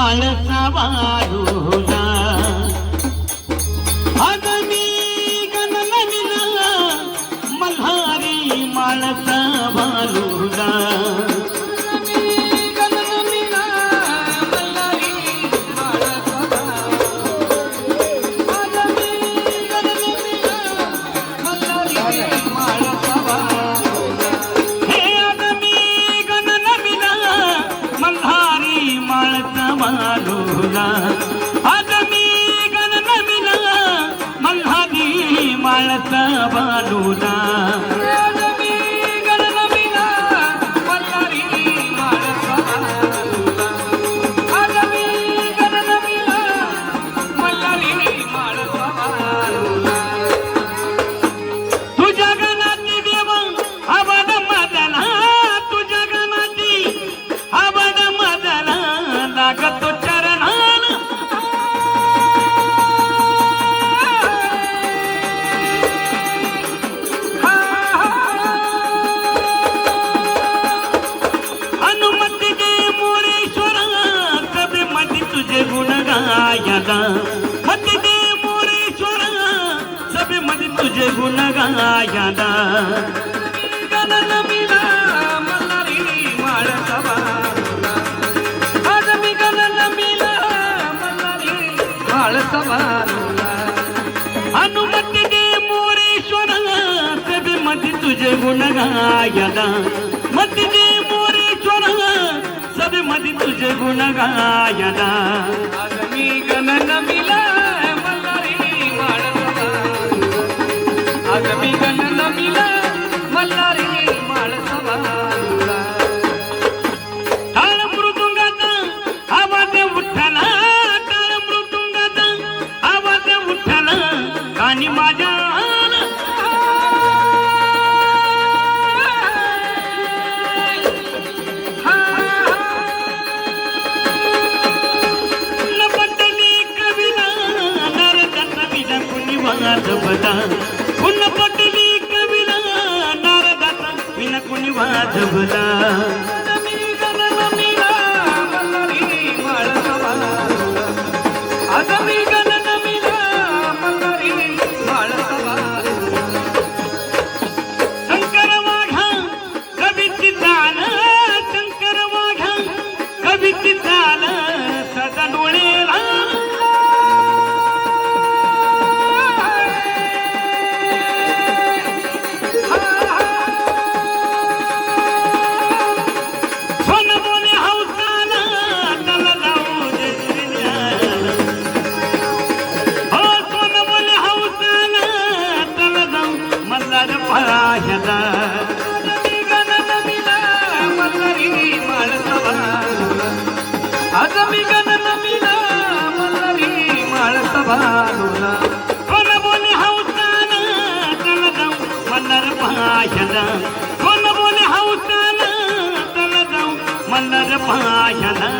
माळसा वारुला आज मी गणनविला मल्हारी माळसा वारुला आज मी गणनविला मल्हारी माळसा वारुला मती दे मोरेश्वरा सभेमध्ये तुझे गुण गायला गणनविला मल्हारी माळसा वारुला आज मी गणनविला मल्हारी माळसा वारुला अनुमती दे मोरेश्वरा सभेमध्ये तुझे गुण गायला मती दे मोरेश्वरा सभेमध्ये तुझे गुण गायला मी गणनविला मल्हारी माळसा आज मी गणनविला मल्हारी माळसा वारुला टाळ मृदुंगाचा आवाज उठला टाळ मृदुंगाचा आवाज उठला कानी माझ्या वाजवला पुन्हा पटली कविला नारदाचा विना कुणी वाजवला आज मी गणनविला मल्हारी माळसा वारुला शंकर वाघा कवीची चाल शंकर वाघा कवीची चाल सदा डोळेला आज मी गणनविला मल्हारी माळसा वारुला कोण बोले हौसाना चला जाऊ मल्हार पायाला कोण बोले हौसाना चला जाऊ मल्हार पायाला